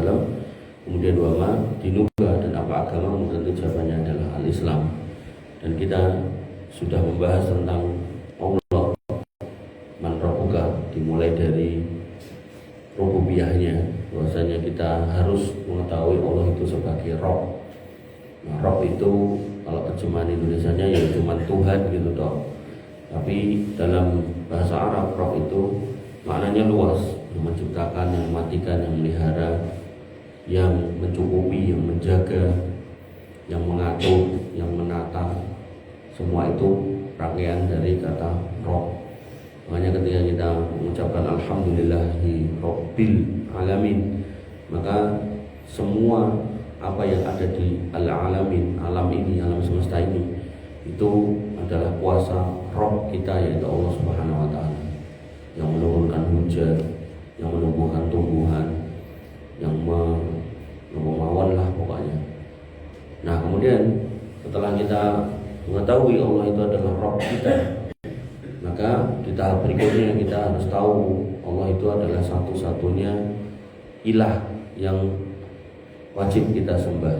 wasallam. Kemudian wama dinuka, dan apa agama, tentu jawabannya adalah al-Islam. Dan kita sudah membahas tentang Allah, man rabbuka, dimulai dari rububiyahnya, bahwasanya kita harus mengetahui Allah itu sebagai Rabb. Nah, Rabb itu kalau terjemahan Indonesianya ya cuma Tuhan gitu toh. Tapi dalam bahasa Arab Rabb itu maknanya luas, yang menciptakan, yang mematikan, yang melihara, yang mencukupi, yang menjaga, yang mengatur, yang menata. Semua itu rangkaian dari kata Rabb. Makanya ketika kita mengucapkan Alhamdulillahi Rabbil Alamin, maka semua apa yang ada di al-alamin, alam ini, alam semesta ini, itu adalah kuasa Rabb kita, yaitu Allah Subhanahu wa Ta'ala, yang menurunkan hujan, yang menumbuhkan tumbuhan, yang memawan lah pokoknya. Nah, kemudian setelah kita mengetahui Allah itu adalah Rabb kita, maka di tahap berikutnya kita harus tahu Allah itu adalah satu-satunya ilah yang wajib kita sembah.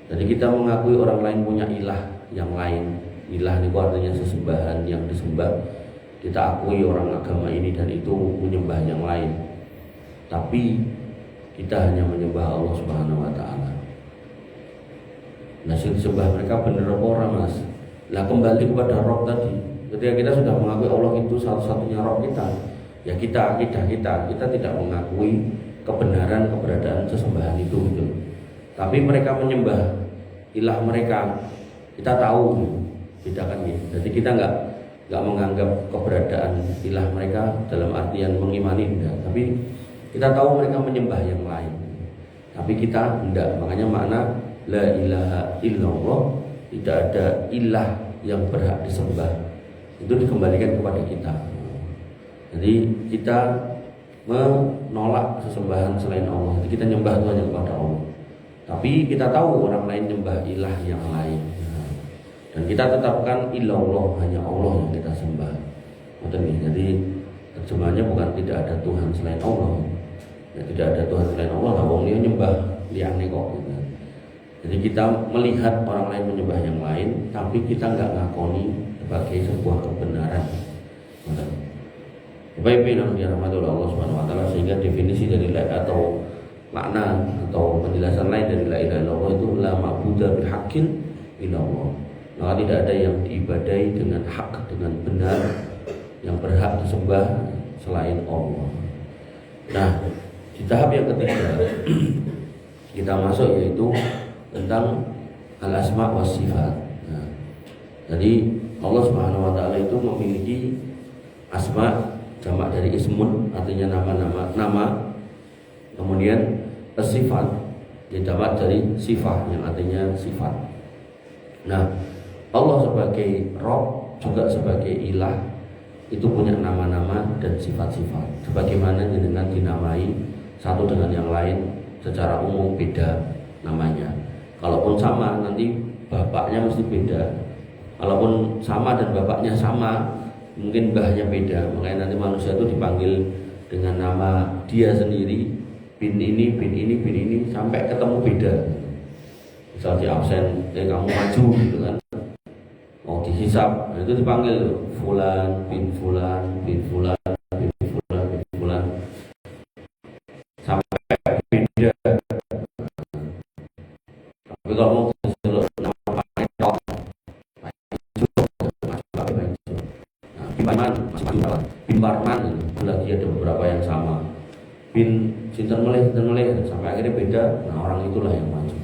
Jadi kita mengakui orang lain punya ilah yang lain. Ilah itu artinya sesembahan yang disembah. Kita akui orang agama ini dan itu menyembah yang lain. Tapi kita hanya menyembah Allah Subhanahu wa Ta'ala. Nah, disembah mereka benar apa orang, Mas? Lah kembali kepada Rabb tadi. Ketika kita sudah mengakui Allah itu satu-satunya Rabb kita, ya kita tidak mengakui kebenaran keberadaan sesembahan itu gitu. Tapi mereka menyembah ilah mereka, kita tahu bedakan ya. Jadi kita nggak menganggap keberadaan ilah mereka dalam artian mengimani, enggak. Tapi kita tahu mereka menyembah yang lain, tapi kita enggak. Makanya makna la ilaha illallah, tidak ada ilah yang berhak disembah, itu dikembalikan kepada kita. Jadi kita menolak sesembahan selain Allah. Jadi kita nyembah itu hanya kepada Allah. Tapi kita tahu orang lain nyembah ilah yang lain. Dan kita tetapkan ilallah, hanya Allah yang kita sembah. Jadi terjemahannya bukan tidak ada Tuhan selain Allah. Ya, tidak ada Tuhan selain Allah, wong dia nyembah liyane kok gitu. Jadi kita melihat orang lain menyembah yang lain, tapi kita nggak ngakoni sebagai sebuah kebenaran. Baik yang dirahmati oleh Allah Subhanahu wa Ta'ala, sehingga definisi dari atau makna atau penjelasan lain dari la ilaha illallah itu la ma'budu bihaqqin illallah. Maka tidak ada yang diibadahi dengan hak, dengan benar, yang berhak disembah selain Allah. Nah, di tahap yang ketiga kita masuk, yaitu tentang al-asma wa sifat. Nah, jadi Allah Subhanahu wa Ta'ala itu memiliki asma, jamak dari ismun, artinya nama. Kemudian sifat, jamak dari sifat, yang artinya sifat. Nah, Allah sebagai Rabb, juga sebagai ilah, itu punya nama-nama dan sifat-sifat. Sebagaimana dengan dinamai satu dengan yang lain secara umum beda namanya. Kalaupun sama, nanti bapaknya mesti beda. Kalaupun sama dan bapaknya sama, mungkin mbahnya beda. Makanya nanti manusia itu dipanggil dengan nama dia sendiri, bin ini, sampai ketemu beda. Misal di absen, kamu maju gitu kan, mau dihisap, nah itu dipanggil fulan, bin fulan, bin fulan, bin fulan, bin fulan, sampai beda. Tapi kalau mau disuruh nama paketok, bin Barman, itu lagi ada beberapa yang sama. Bin Sinten meleh sampai akhirnya beda. Nah, orang itulah yang maju.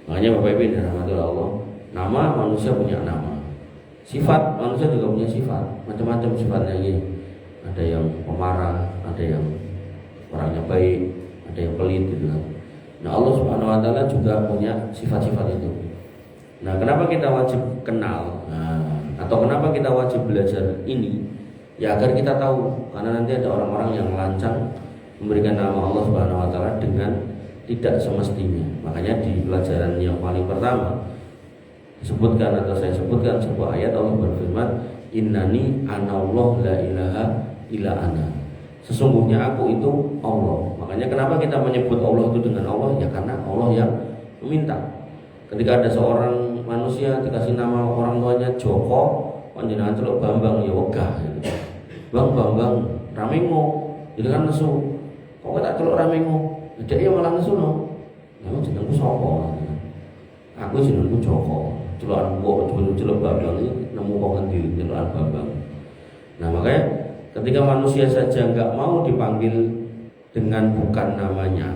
Makanya Bapak Ibu dirahmati Allah, nama manusia punya nama, sifat manusia juga punya sifat, macam-macam sifatnya ini. Ada yang pemarah, ada yang orangnya baik, ada yang pelit gitu kan. Nah, Allah Subhanahu wa Ta'ala juga punya sifat-sifat itu. Nah, kenapa kita wajib kenal? Atau kenapa kita wajib belajar ini? Ya agar kita tahu, karena nanti ada orang-orang yang lancang memberikan nama Allah Subhanahu wa Ta'ala dengan tidak semestinya. Makanya di pelajaran yang paling pertama disebutkan, atau saya sebutkan sebuah ayat, Allah berfirman, innani anallah la ilaha illa ana. Sesungguhnya aku itu Allah. Makanya kenapa kita menyebut Allah itu dengan Allah? Ya karena Allah yang meminta. Ketika ada seorang manusia dikasih nama orang tuanya Joko, panjenengan celuk Bambang, ya wegah gitu. Bang Bambang Ramimo, jadi kan nesu. Kok tak celuk Ramimo? Jadi ya malah nesu no. Emang jenengku sapa? Aku jenengku Joko. Celukan kok celuk Bambang iki nemu kok ngendi celukan Bambang. Nah, makanya ketika manusia saja enggak mau dipanggil dengan bukan namanya,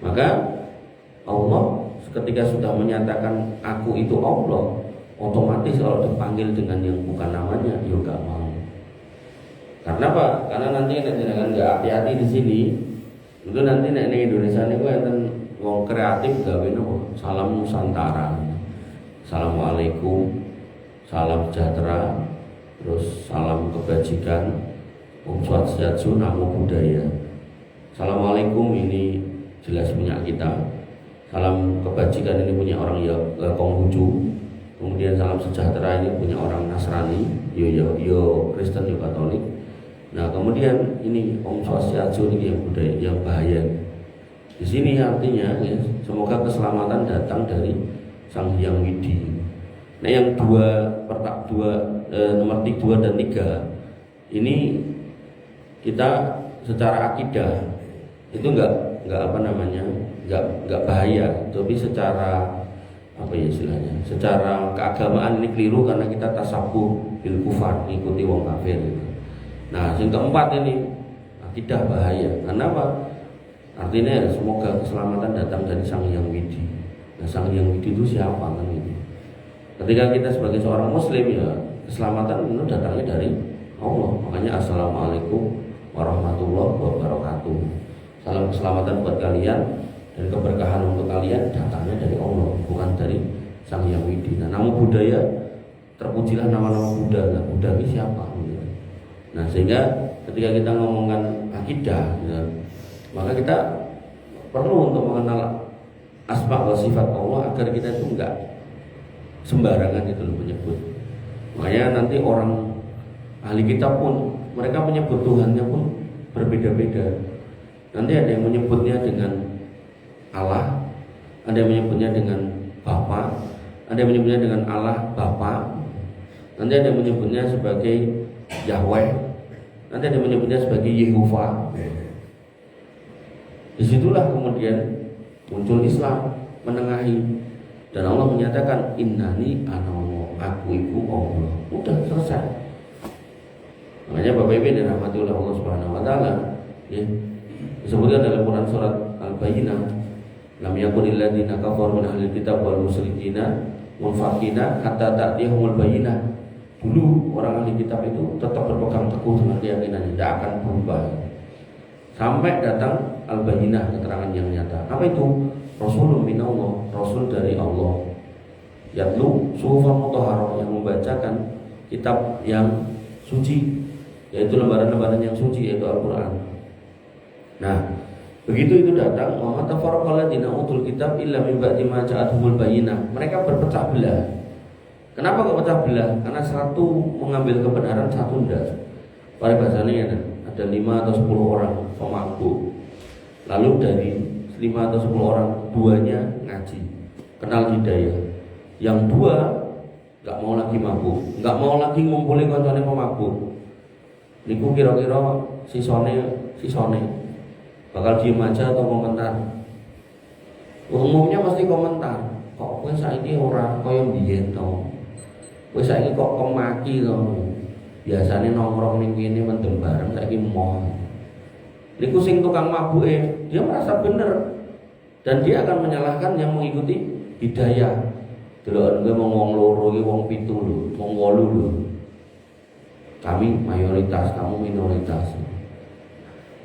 maka Allah ketika sudah menyatakan aku itu Allah, otomatis kalau dipanggil dengan yang bukan namanya, ya enggak mau. Karena apa? Karena nanti jangan nggak hati-hati di sini. Itu nanti nek ning Indonesia niku enten wong kreatif gawe nopo? Salam Nusantara. Assalamualaikum, salam sejahtera, terus salam kebajikan, Om Swastiastu, Namo Buddhaya. Assalamualaikum ini jelas punya kita. Salam kebajikan ini punya orang ya Konghucu. Kemudian salam sejahtera ini punya orang Nasrani, yo Kristen, yo Katolik. Nah kemudian ini Om Swastiastu ini yang budaya yang bahaya. Di sini artinya ya, semoga keselamatan datang dari Sang Hyang Widi. Nah yang nomor 2 dan 3 ini kita secara akidah itu enggak bahaya, tapi secara apa ya istilahnya, secara keagamaan ini keliru karena kita tasabuh bil kufar, ngikuti wong kafir gitu. Nah yang keempat ini akidah bahaya. Kenapa? Artinya semoga keselamatan datang dari Sang Hyang Widi. Nah Sang Hyang Widi itu siapa kan itu? Ketika kita sebagai seorang muslim ya keselamatan itu datangnya dari Allah. Makanya assalamualaikum warahmatullahi wabarakatuh. Salam keselamatan buat kalian dan keberkahan untuk kalian datangnya dari Allah, bukan dari Sang Hyang Widi. Nah, nama budaya terpujilah nama-nama Buddha. Nah, Buddha ini siapa? Nah, sehingga ketika kita ngomongkan akidah, ya, maka kita perlu untuk mengenal asma wa sifat Allah agar kita itu enggak sembarangan itu menyebut. Makanya nanti orang ahli kitab pun mereka menyebut Tuhannya pun berbeda-beda. Nanti ada yang menyebutnya dengan Allah, ada yang menyebutnya dengan Bapa, ada yang menyebutnya dengan Allah Bapa, nanti ada yang menyebutnya sebagai Yahweh, nanti ada yang menyebutnya sebagai Yehova. Disitulah kemudian muncul Islam menengahi, dan Allah menyatakan innani ana aku iku Allah. Udah selesai. Makanya Bapak Ibu dirahmati oleh Allah Subhanahu wa taala, ya. Disebutkan dalam Quran surat Al-Bayyinah, lam yakunil ladzina kafaru min ahlil kitab wal musyrikina munfaqina hatta ta'tiyahumul bayyinah. Dulu orang ahli kitab itu tetap berpegang teguh dengan keyakinannya, tidak akan berubah sampai datang Al-Bayyinah, keterangan yang nyata. Apa itu? Rasulun minallah, Rasul dari Allah. Yatlu suhufan mutahharah, yang membacakan kitab yang suci, yaitu lembaran-lembaran yang suci, yaitu Al-Quran. Nah, begitu itu datang, wa tafarraqal ladzina utul kitab illa min ba'di ma ja'atuhumul bayyinah. Mereka berpecah belah. Kenapa kok pecah belah? Karena satu mengambil kebenaran, satu enggak. Pada bahasanya ada 5 atau 10 orang pemangku. Lalu dari 5 atau 10 orang, 2-nya ngaji, kenal hidayah. Yang 2 enggak mau lagi mabuk, enggak mau lagi ngumpulin kancane pemabuk. Niku kira-kira sisone bakal diem aja atau komentar. Umumnya pasti komentar. Kok kowe saiki ora kaya mbiyen to? Kowe saiki kok kemaki to? Biasane nongkrong ning kene mendem bareng, saiki moh. Niku sing tukang mabuke, dia merasa bener dan dia akan menyalahkan yang mengikuti hidayah. Deloken kowe wong loro iki wong 7 lho, wong 8 lho. Kami mayoritas, kamu minoritas.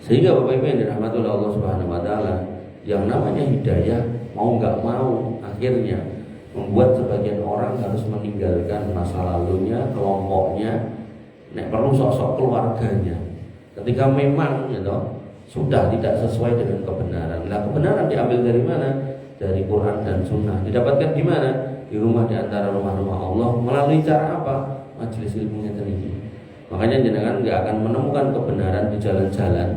Sehingga Bapak Ibu yang dirahmati oleh Allah Subhanahu wa taala, yang namanya hidayah mau enggak mau akhirnya membuat sebagian orang harus meninggalkan masa lalunya, kelompoknya, nek perlu sosok keluarganya. Ketika memang gitu, sudah tidak sesuai dengan kebenaran. Nah, kebenaran diambil dari mana? Dari Quran dan Sunnah. Didapatkan di mana? Di rumah, di antara rumah-rumah Allah. Melalui cara apa? Majelis ilmunya tinggi. Makanya jenengan nggak akan menemukan kebenaran di jalan-jalan,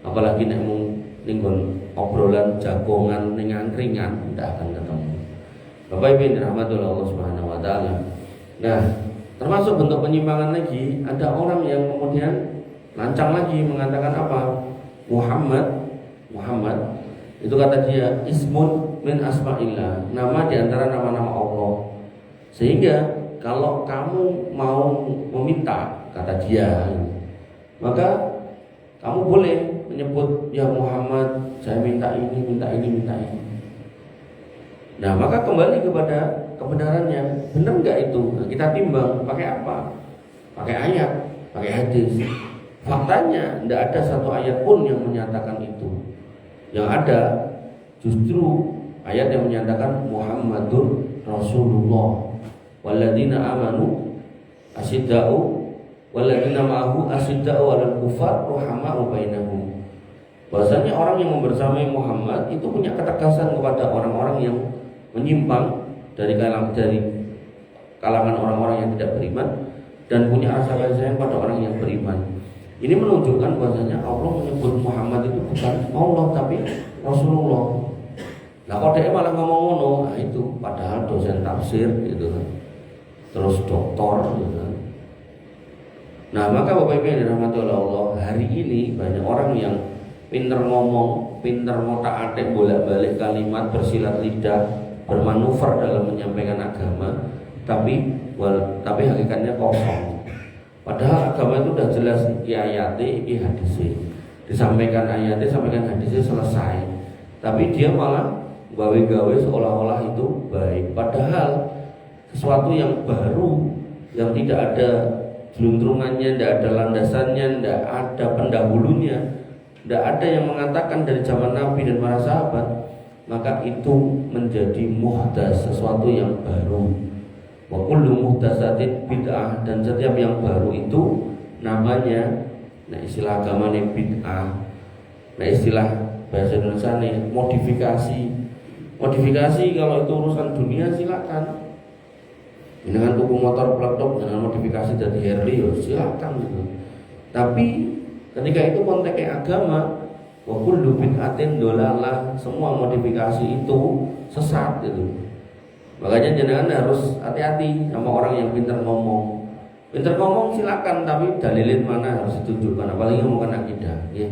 Apalagi nek mung ning obrolan jagongan ning angkringan ndak akan ketemu. Bapak Ibu yang dirahmati oleh Allah Subhanahu wa taala. Nah, termasuk bentuk penyimpangan lagi, ada orang yang kemudian lancang lagi mengatakan apa? Muhammad itu kata dia ismun min asma'illah, nama di antara nama-nama Allah. Sehingga kalau kamu mau meminta, kata dia, maka kamu boleh menyebut ya Muhammad, saya minta ini, minta ini, minta ini. Nah, maka kembali kepada kebenarannya, benar nggak itu? Nah, kita timbang pakai apa? Pakai ayat, pakai hadis. Faktanya tidak ada satu ayat pun yang menyatakan itu. Yang ada justru ayat yang menyatakan Muhammadur Rasulullah. Walladzina amanu asyidda'u walladzina ma'ahu asyidda'u 'alal kufar ruhama'u bainahum. Bahasanya orang yang membersamai Muhammad itu punya ketegasan kepada orang-orang yang menyimpang dari kalangan orang-orang yang tidak beriman dan punya rasa kasih sayang pada orang yang beriman. Ini menunjukkan bahwasanya Allah menyebut Muhammad itu bukan Allah tapi Rasulullah. Nah, kok dia malah ngomong ngono, nah itu padahal dosen tafsir gitu kan. Terus doktor gitu kan. Nah, maka Bapak Ibu yang dirahmati oleh Allah, hari ini banyak orang yang pinter ngomong, pinter ngotak-atik bolak-balik kalimat, bersilat lidah, bermanuver dalam menyampaikan agama, tapi hakikatnya kosong. Padahal agama itu sudah jelas, iki ayate, iki hadise. Disampaikan ayatnya, sampaikan hadisnya selesai. Tapi dia malah gawe-gawe seolah-olah itu baik. Padahal sesuatu yang baru, yang tidak ada jeluntrungannya, tidak ada landasannya, tidak ada pendahulunya, tidak ada yang mengatakan dari zaman Nabi dan para sahabat, maka itu menjadi muhdas, sesuatu yang baru. Wa kullu muhdatsatin bid'ah, dan setiap yang baru itu namanya, nah istilah agama ini bid'ah, nah istilah bahasa Indonesia nih modifikasi. Modifikasi kalau itu urusan dunia silakan. Dengan tuku motor peletok dengan modifikasi dari Harley ya silakan gitu. Tapi ketika itu konteksnya agama, wa kullu bid'atin dolalah, semua modifikasi itu sesat gitu. Makanya jenengan harus hati-hati sama orang yang pintar ngomong. Pintar ngomong silakan, tapi dalilin mana harus ditunjukkan, apalagi ngomongkan akidah. Ya.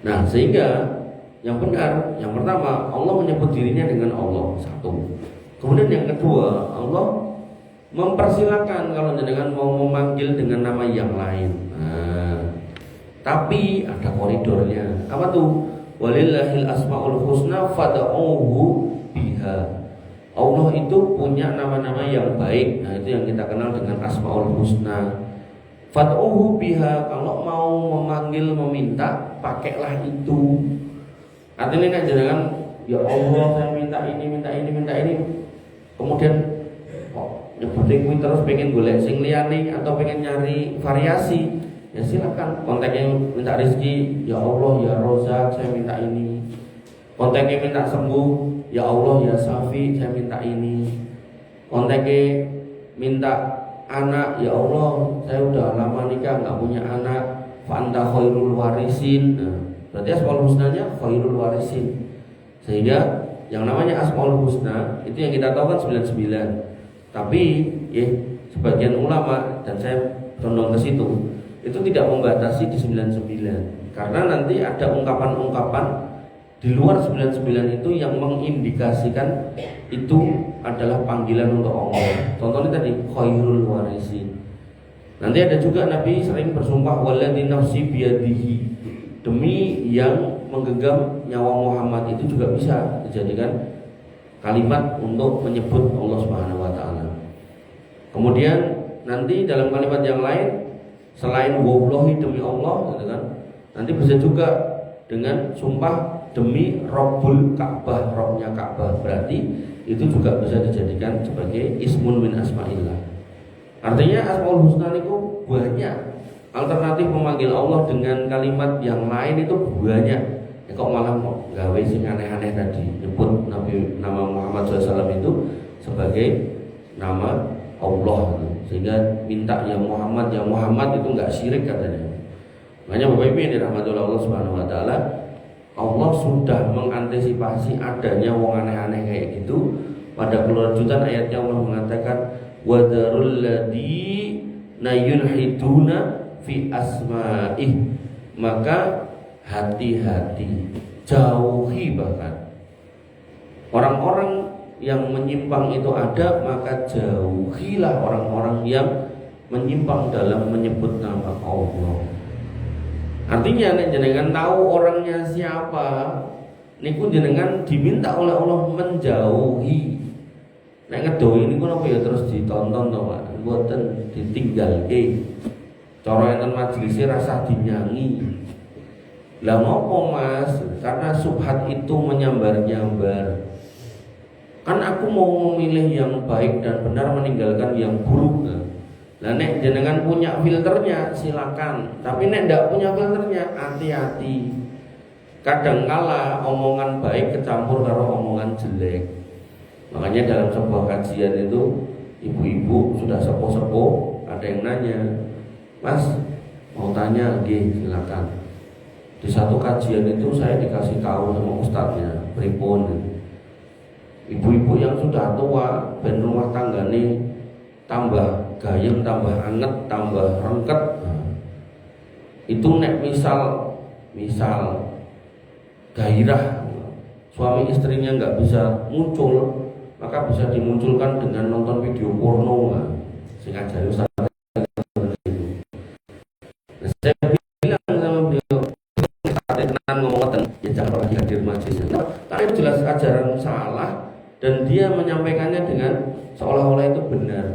Nah, sehingga yang benar, yang pertama Allah menyebut dirinya dengan Allah, satu. Kemudian yang kedua, Allah mempersilakan kalau jenengan mau memanggil dengan nama yang lain. Nah, tapi ada koridornya. Apa tuh? Walillahil asmaul husna fad'uhu biha. Allah itu punya nama-nama yang baik. Nah, itu yang kita kenal dengan asmaul husna. Fad'uhu biha, kalau mau memanggil, meminta, pakailah itu. Artinya kan jangan ya Allah saya minta ini, minta ini, minta ini. Kemudian nyebutin kuwi terus pengen golek sing liyane atau pengen nyari variasi. Ya silakan. Konteksnya minta rezeki, ya Allah ya Rozak saya minta ini. Konteksnya minta sembuh, ya Allah ya Safi saya minta ini. Konteksnya minta anak, ya Allah saya udah lama nikah nggak punya anak, fa anta khairul warisin. Nah, berarti asmaul husnanya khairul warisin. Sehingga yang namanya asmaul husna itu yang kita tahu kan 99. Tapi ya sebagian ulama, dan saya condong ke situ, itu tidak membatasi di 99. Karena nanti ada ungkapan-ungkapan di luar 99 itu yang mengindikasikan itu adalah panggilan untuk Allah. Contohnya tadi khairul warisin. Nanti ada juga Nabi sering bersumpah walladzi nafsi biyadihi, demi yang menggenggam nyawa Muhammad, itu juga bisa dijadikan kalimat untuk menyebut Allah Subhanahu wa taala. Kemudian nanti dalam kalimat yang lain selain wallahi demi Allah gitu kan. Nanti bisa juga dengan sumpah demi Rabbul Ka'bah, Rabbnya Ka'bah. Berarti itu juga bisa dijadikan sebagai ismun min asma'illah. Artinya asmaul husna itu banyak. Alternatif memanggil Allah dengan kalimat yang lain itu banyak. Ya kok malah gawe sing aneh-aneh tadi, nyebut nama Muhammad SAW itu sebagai nama Allah, sehingga minta ya Muhammad itu nggak syirik katanya. Makanya Bapak Ibu yang dirahmati oleh Allah Subhanahu wa taala, Allah sudah mengantisipasi adanya wong aneh-aneh kayak gitu. Pada kelanjutan ayatnya Allah mengatakan wadarul ladina yulhiduna fi asma'ih, maka hati-hati, jauhi bahkan orang-orang yang menyimpang itu ada, maka jauhilah orang-orang yang menyimpang dalam menyebut nama Allah. Artinya nek jenengan tahu orangnya siapa, niku jenengan diminta oleh Allah menjauhi. Nek ngedohi niku napa ya terus ditonton to, Pak. Mboten ditinggalke. Cara enten majelis rasa dinyangi. Lah ngopo Mas? Karena subhat itu menyambar-nyambar. Kan aku mau memilih yang baik dan benar, meninggalkan yang buruk. Lah nek jenengan punya filternya silakan, tapi nek ndak punya filternya hati-hati. Kadangkala omongan baik kecampur karo omongan jelek. Makanya dalam sebuah kajian itu ibu-ibu sudah sepuh-sepuh ada yang nanya, Mas mau tanya, silakan. Di satu kajian itu saya dikasih tahu sama ustadznya, pripun. Ibu-ibu yang sudah tua, ben rumah tanggane tambah gayeng, tambah anget, tambah rengket. Itu nek misal gairah suami istrinya nggak bisa muncul, maka bisa dimunculkan dengan nonton video porno. Sing ajari Ustaz itu. Saya bilang sama beliau, tenan ngomong ya jangan lagi hadir majelis. Karena itu jelas ajaran salah dan dia menyampaikannya dengan seolah-olah itu benar.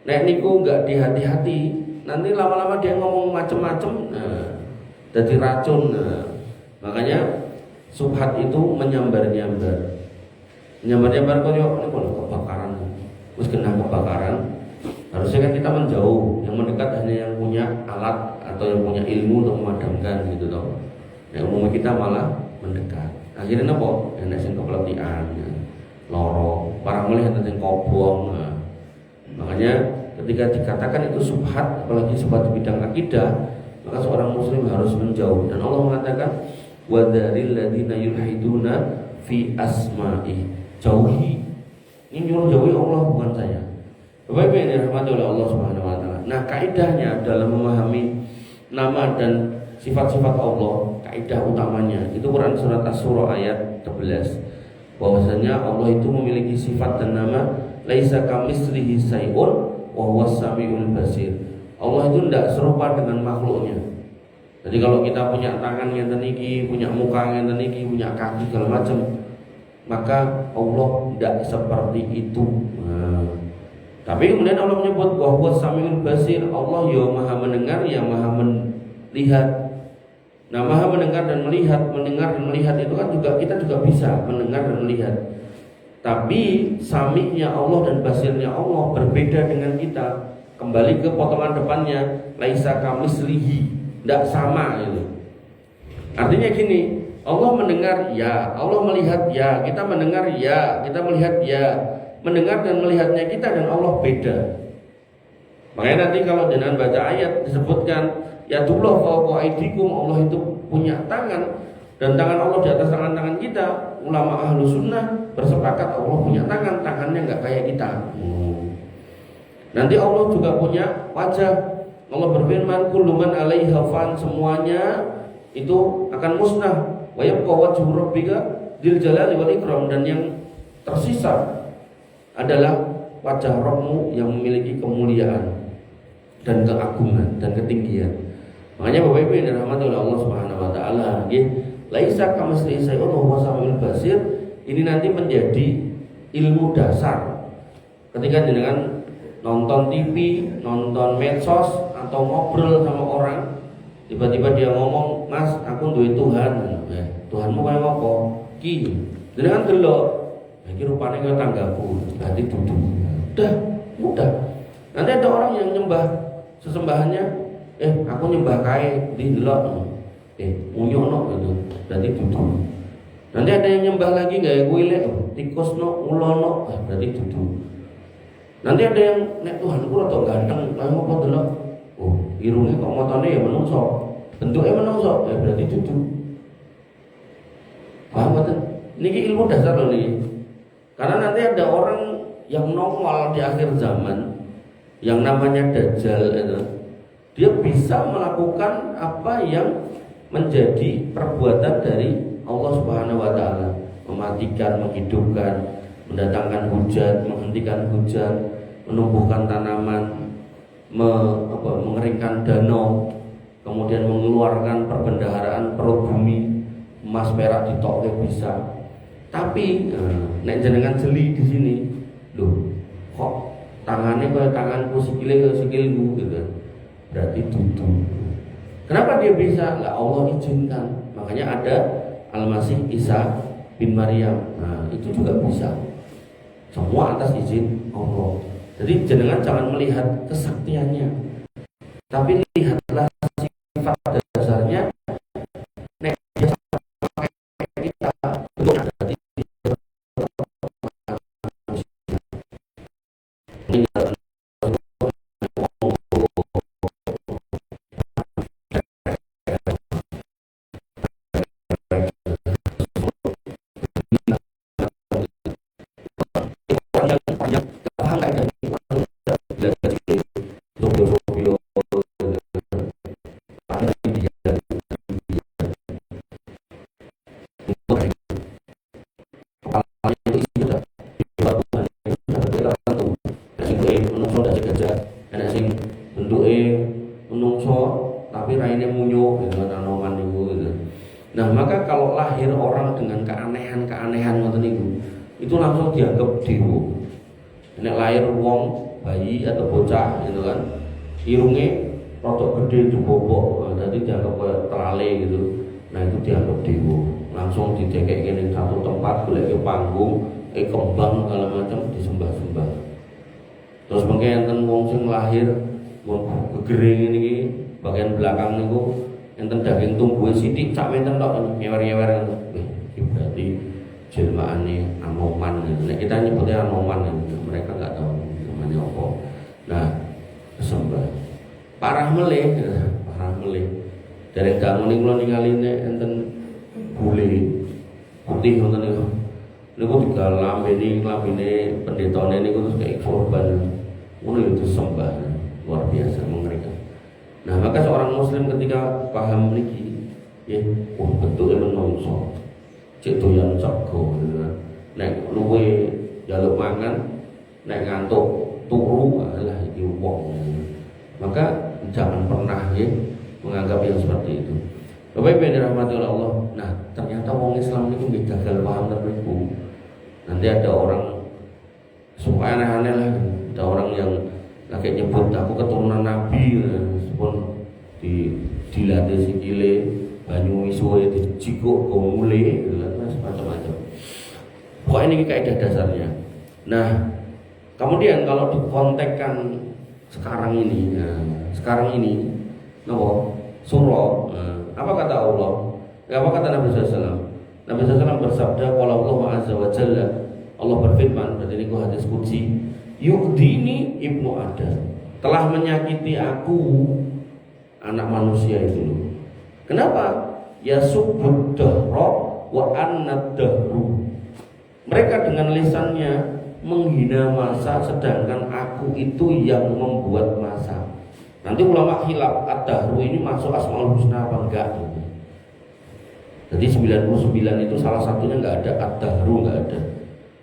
Nek niku nggak dihati-hati, nanti lama-lama dia ngomong macem-macem, jadi racun. Makanya subhat itu menyambar-nyambar. Menyambar-nyambar koyo niku kebakaran. Terus kena kebakaran, harusnya kan kita menjauh, yang mendekat hanya yang punya alat atau yang punya ilmu untuk memadamkan gitu toh. Yang umumnya kita malah mendekat. Akhirnya napa? Enek sing kepletikan, loro, barang mulih enten sing kobong. Makanya ketika dikatakan itu subhat, apalagi subhat di bidang akidah, maka seorang muslim harus menjauh. Dan Allah mengatakan wadaril ladina yulhiduna fi asma'i, jauhi. Ini nyuruh jauhi Allah, bukan saya. Bapak Ibu yang dirahmati oleh Allah Subhanahu wa taala. Nah, kaidahnya dalam memahami nama dan sifat-sifat Allah, kaidah utamanya itu Quran surat Asy-Syura ayat 11. Bahwasanya Allah itu memiliki sifat dan nama laisa kamitslihi syai'un wa huwas samiul basir. Allah itu tidak serupa dengan makhluknya. Jadi kalau kita punya tangan yang teniki, punya muka yang teniki, punya kaki segala macam, maka Allah tidak seperti itu. Tapi kemudian Allah menyebut wa huwas samiul basir. Allah ya Maha mendengar, ya Maha melihat. Nah, Maha mendengar dan melihat, mendengar dan melihat itu kan juga kita juga bisa mendengar dan melihat. Tapi sami'nya Allah dan basirnya Allah berbeda dengan kita. Kembali ke potongan depannya, laisa kamitslihi, tidak sama gitu. Artinya gini, Allah mendengar ya, Allah melihat ya, kita mendengar ya, kita melihat ya. Mendengar dan melihatnya kita dan Allah beda. Makanya nanti kalau dengan baca ayat disebutkan ya tullah fawqa aidikum, Allah itu punya tangan dan tangan Allah di atas tangan-tangan kita. Ulama ahlu sunnah bersepakat Allah punya tangan, tangannya nggak kayak kita. Nanti Allah juga punya wajah. Allah berfirman kullu man 'alaiha fan, semuanya itu akan musnah. Wa yabqa wajhu rabbika dzil jalali wal ikram, dan yang tersisa adalah wajah Rabbmu yang memiliki kemuliaan dan keagungan dan ketinggian. Makanya Bapak Ibu yang dirahmati oleh Allah Subhanahu wa taala, nggih, laisa kamitslihi syai'un wa huwas samiul basir, ini nanti menjadi ilmu dasar ketika jenengan nonton TV, nonton medsos atau ngobrol sama orang, tiba-tiba dia ngomong, "Mas, aku duwe Tuhan." Tuhanmu kaya apa? Ki. Jenengan delok, iki rupane kaya tanggaku, berarti duduk. Udah. Nanti ada orang yang nyembah sesembahannya, aku nyembah kae di delok. Unyono gitu, berarti duduk. Nanti ada yang nyembah lagi gaya kuilek, tikusno, ulono, berarti duduk. Nanti ada yang nek Tuhanku rada ganteng, kaya apa delok. Irunge kok motone ya menungso. bentuknya menungso, berarti duduk. Paham betul? Niki ilmu dasar loh nih. Karena nanti ada orang yang nongol di akhir zaman, yang namanya Dajjal itu, dia bisa melakukan apa yang menjadi perbuatan dari Allah Subhanahu Wa Taala, mematikan, menghidupkan, mendatangkan hujan, menghentikan hujan, menumbuhkan tanaman, mengeringkan danau, kemudian mengeluarkan perbendaharaan perut bumi, emas perak ditokke bisa. Tapi nek jenengan jeli di sini, loh, kok tangannya kayak tanganku, sikilnya kayak sikilku gitu. Berarti duduk. Kenapa dia bisa? Lah Allah izinkan. Makanya ada Al-Masih Isa bin Maryam. Nah, itu juga bisa. Semua atas izin Allah. Jadi jenengan jangan melihat kesaktiannya, tapi lihatlah sifat dasarnya. Nek dia sama kita, betul berarti Nah, maka kalau lahir orang dengan keanehan-keanehan ngoten niku, itu langsung dianggap dewa. Nek lahir wong bayi atau bocah gitu kan, irunge rada gede jebobok, jadi dianggap kayak terale gitu. Nah, itu dianggap dewa. Langsung didekek ning satu tempat, golek panggung, kembang segala macam disembah-sembah. Terus mungkin enten wong sing lahir wong gegering niki, bagian belakang niku enten daging tumbuhe sithik sak menten tok nyewer-nyewer ngono. Iki berarti jelmaane Anoman. Nek kita nyebutnya Anoman, mereka enggak tahu namanya apa. Nah, sembah. Parah meleh. Dereng dangun kula ningaline enten bule putih ngoten niku. Niku digalambeni lambene pendetane niku terus kayak korban. Ngono itu sembah luar biasa mengerikan. Nah, maka seorang muslim ketika paham niki, ya, bentuknya menungso, cek doyan sego, gitu kan. Nek luwe jaluk mangan, nek ngantuk turu, alah iki wong. Maka jangan pernah ya menganggap yang seperti itu. Bapak Ibu yang dirahmati oleh Allah. Nah, ternyata wong Islam itu nggih gagal paham terniku. Nanti ada orang supaya aneh-aneh lah, ada orang yang lagi nyebut aku keturunan Nabi, meskipun dilatih sikile banyu isuwe dijikuk gomule macam-macam. Pokoknya ini kaidah dasarnya. Nah, kemudian kalau dikontekkan sekarang ini, surah, apa kata Allah? Apa kata Nabi SAW? Nabi SAW bersabda, kalau Allah Azza wa Jalla, Allah berfirman, berarti ini hadis qudsi, yu'dini ibnu Adam, telah menyakiti aku anak manusia itu. Kenapa? Ya subbud dahra wa annad dahru. Mereka dengan lisannya menghina masa, sedangkan aku itu yang membuat masa. Nanti ulama khilaf ad-dahru ini masuk Asmaul Husna apa enggak? Jadi 99 itu salah satunya enggak ada, ad-dahru enggak ada.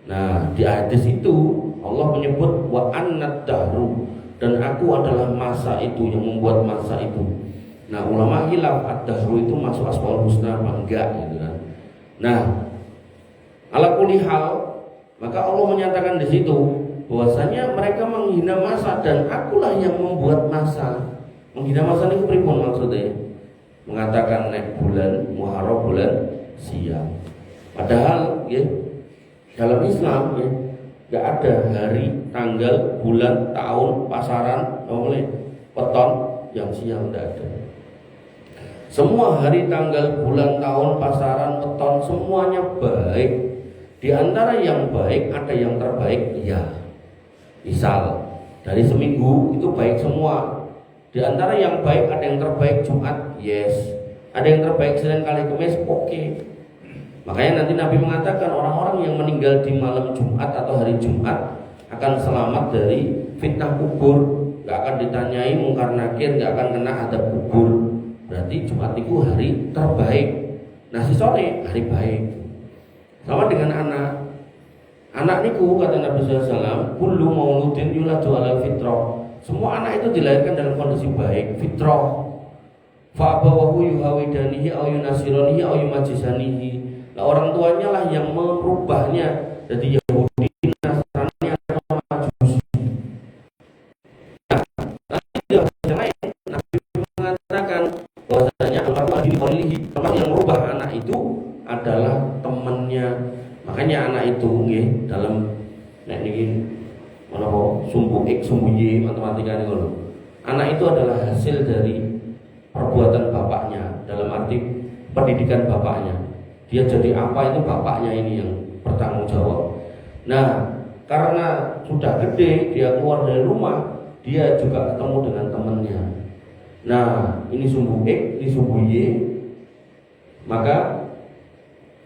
Nah, di hadis itu Allah menyebut wa annad dahru, dan aku adalah masa itu, yang membuat masa itu. Nah, ulama khilaf ad-dahru itu masuk Asmaul Husna apa enggak gitu kan. Nah, ala kulli hal, maka Allah menyatakan di situ bahwasanya mereka menghina masa dan akulah yang membuat masa. Menghina masa ini pripun maksudnya? Mengatakan naik bulan Muharram bulan siang. Padahal ya, dalam Islam ya, gak ada hari, tanggal, bulan, tahun, pasaran, weton yang siang, tidak ada. Semua hari, tanggal, bulan, tahun, pasaran, weton, semuanya baik. Di antara yang baik ada yang terbaik, ya. Misal dari seminggu itu baik semua. Di antara yang baik ada yang terbaik Jumat, yes. Ada yang terbaik Senin kali Kamis, oke. Makanya nanti Nabi mengatakan orang-orang yang meninggal di malam Jumat atau hari Jumat akan selamat dari fitnah kubur, nggak akan ditanyai mungkar nakir, nggak akan kena adab kubur. Berarti Jumat itu hari terbaik. Nasi sore hari baik. Sama dengan anak. Anak niku kata Nabi SAW, kullu mauludin yuladu ala fitrah. Semua anak itu dilahirkan dalam kondisi baik, fitrah. Fa abawahu yuhawidanihi au yunasiranihi au yumajisanihi. Nah, orang tuanya lah yang merubahnya jadi Yahudi, Nasrani atau Majusi. Nah, yang lain Nabi mengatakan bahwasanya al-mar'u orang yang merubah anak itu adalah temannya. Makanya anak itu nggih dalam nek niki menapa sumbu X sumbu Y matematika niku. Anak itu adalah hasil dari perbuatan bapaknya, dalam arti pendidikan bapaknya. Dia jadi apa itu bapaknya ini yang bertanggung jawab. Nah, karena sudah gede, dia keluar dari rumah, dia juga ketemu dengan temannya. Nah, ini sumbu X, ini sumbu Y. Maka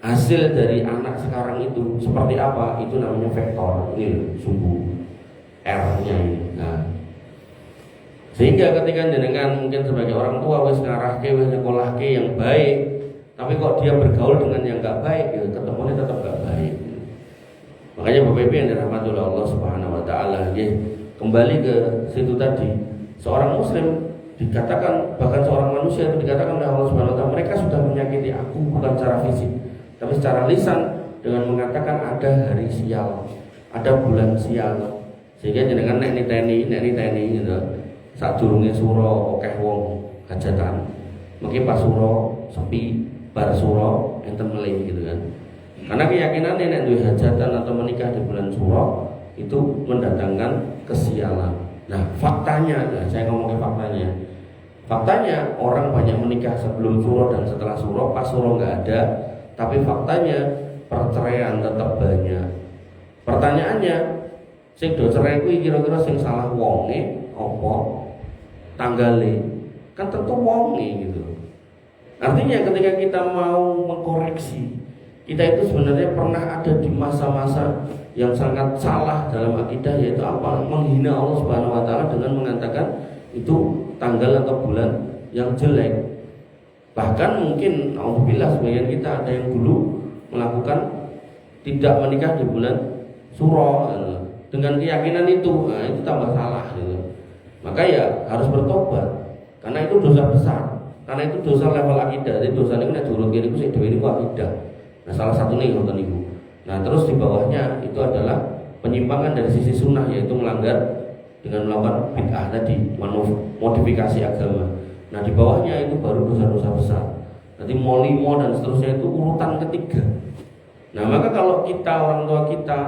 hasil dari anak sekarang itu seperti apa? Itu namanya vektor. Ini sumbu R-nya ini. Nah, sehingga ketika jenengan mungkin sebagai orang tua wis ngarahke, wis nyekolahke yang baik, tapi kok dia bergaul dengan yang gak baik, ya ketemunya tetap gak baik. Makanya Bapak Ibu yang dirahmati oleh Allah Subhanahu wa taala, ya, kembali ke situ tadi. Seorang muslim dikatakan, bahkan seorang manusia itu dikatakan oleh Allah Subhanahu wa taala, mereka sudah menyakiti aku bukan secara fisik, tapi secara lisan dengan mengatakan ada hari sial, ada bulan sial. Sehingga jenengan nek niteni gitu. Sadurunge sura akeh wong hajatan. Mungkin pas sura sepi, bar sura enten melih gitu kan. Karena keyakinan nek duwe hajatan atau menikah di bulan sura itu mendatangkan kesialan. Nah, faktanya, saya ngomongin faktanya. Faktanya orang banyak menikah sebelum sura dan setelah sura, pas sura enggak ada, tapi faktanya perceraian tetap banyak. Pertanyaannya, sing do cerai kuwi kira-kira sing salah wonge apa tanggale? Kan tentu wonge gitu. Artinya ketika kita mau mengkoreksi, kita itu sebenarnya pernah ada di masa-masa yang sangat salah dalam akidah, yaitu apa? Menghina Allah Subhanahu wa taala dengan mengatakan itu tanggal atau bulan yang jelek. Bahkan mungkin alhamdulillah sebagian kita ada yang dulu melakukan tidak menikah di bulan suro dengan keyakinan itu, nah, itu tambah salah gitu. Maka ya harus bertobat karena itu dosa besar. Karena itu dosa level akidah. Jadi dosa ini nek durung kene iku sik dhewe niku akidah. Nah, salah satunya ngoten niku. Nah, terus di bawahnya itu adalah penyimpangan dari sisi sunnah, yaitu melanggar dengan melakukan bid'ah tadi, modifikasi agama. Nah, di bawahnya itu baru dosa-dosa besar. Nanti molimo dan seterusnya itu urutan ketiga. Nah, maka kalau kita, orang tua kita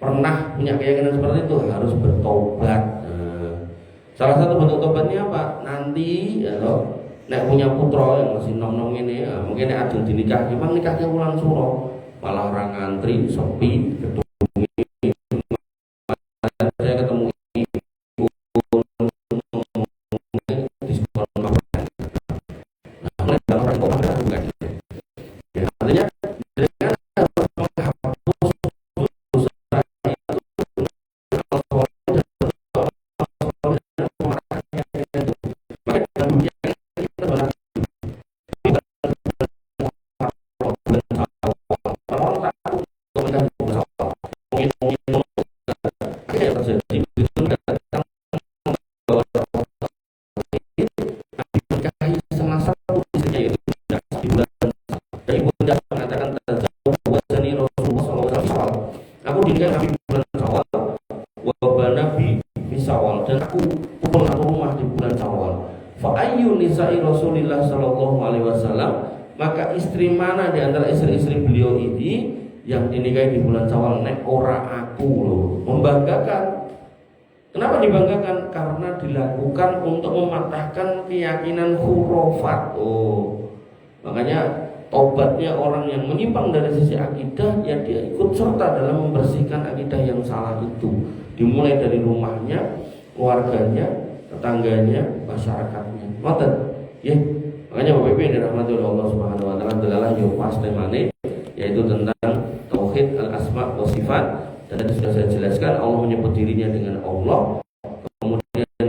pernah punya keyakinan seperti itu, harus bertobat. Nah, salah satu bentuk tobatnya apa? Nanti ya loh, nek punya putra yang masih nom-nom ini, ya, mungkin nek ajeng dinikah, memang nikahnya bulan suro, malah orang ngantri, sepi, gedung ini. Saya ketemu ibu di sekolah. Nah, mereka orang kok ada bukan? Ya, artinya dengan harus menghapus dosa Rasulullah Shallallahu Alaihi Wasallam, maka istri mana di antara istri-istri beliau ini yang dinikahi di bulan Syawal? Nek ora aku loh, membanggakan. Kenapa dibanggakan? Karena dilakukan untuk mematahkan keyakinan khurafat. Oh, makanya tobatnya orang yang menyimpang dari sisi akidah, ya dia ikut serta dalam membersihkan akidah yang salah itu. Dimulai dari rumahnya, keluarganya, tetangganya, masyarakatnya. Ngoten. Ya, Makanya Bapak Ibu yang dirahmati oleh Allah Subhanahu wa taala adalah yo pas temane, yaitu tentang tauhid al-asma wa sifat. Dan tadi sudah saya jelaskan, Allah menyebut dirinya dengan Allah. Kemudian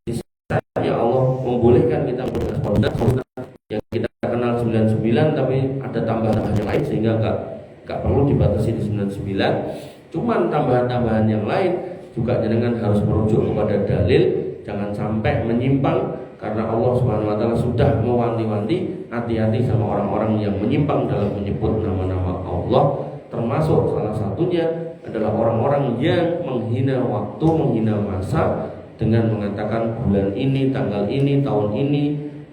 sisanya Allah membolehkan kita menggunakan yang kita kenal 99, tapi ada tambahan-tambahan yang lain sehingga enggak perlu dibatasi di 99. Cuman tambahan-tambahan yang lain juga jenengan harus merujuk kepada dalil, jangan sampai menyimpang, karena Allah Subhanahu wa taala sudah mewanti-wanti hati-hati sama orang-orang yang menyimpang dalam menyebut nama-nama Allah. Termasuk salah satunya adalah orang-orang yang menghina waktu, menghina masa dengan mengatakan bulan ini, tanggal ini, tahun ini,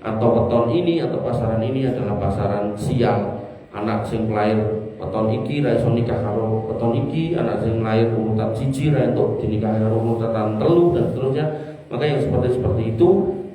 atau weton ini, atau pasaran ini adalah pasaran sial. Anak sing lahir weton iki ra iso nikah karo weton iki, anak sing lahir urutan siji ra entuk dinikah karo urutan telu, dan seterusnya. Maka yang seperti itu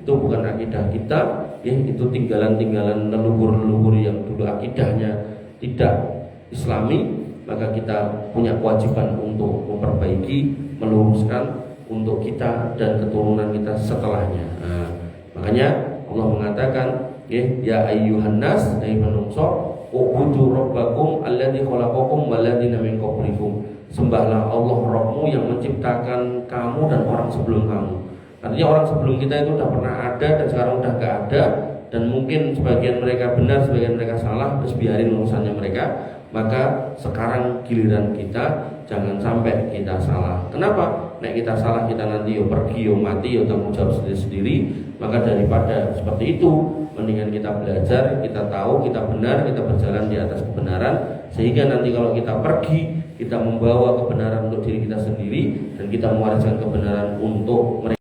bukan akidah kita, ya, itu tinggalan-tinggalan leluhur-leluhur yang dulu akidahnya tidak Islami. Maka kita punya kewajiban untuk memperbaiki, meluruskan untuk kita dan keturunan kita setelahnya. Nah, makanya Allah mengatakan, ya ayyuhan nas, hai manungsa, ubudu rabbakum alladzi khalaqakum walladzina min qablikum. Sembahlah Allah Rabbmu yang menciptakan kamu dan orang sebelum kamu. Artinya orang sebelum kita itu sudah pernah ada dan sekarang sudah gak ada, dan mungkin sebagian mereka benar, sebagian mereka salah, terus biarin urusannya mereka. Maka sekarang giliran kita, jangan sampai kita salah. Kenapa? Nek kita salah, kita nanti yo pergi, yo mati, yo tanggung jawab sendiri-sendiri. Maka daripada seperti itu, mendingan kita belajar, kita tahu, kita benar, kita berjalan di atas kebenaran. Sehingga nanti kalau kita pergi, kita membawa kebenaran untuk diri kita sendiri, dan kita mewariskan kebenaran untuk mereka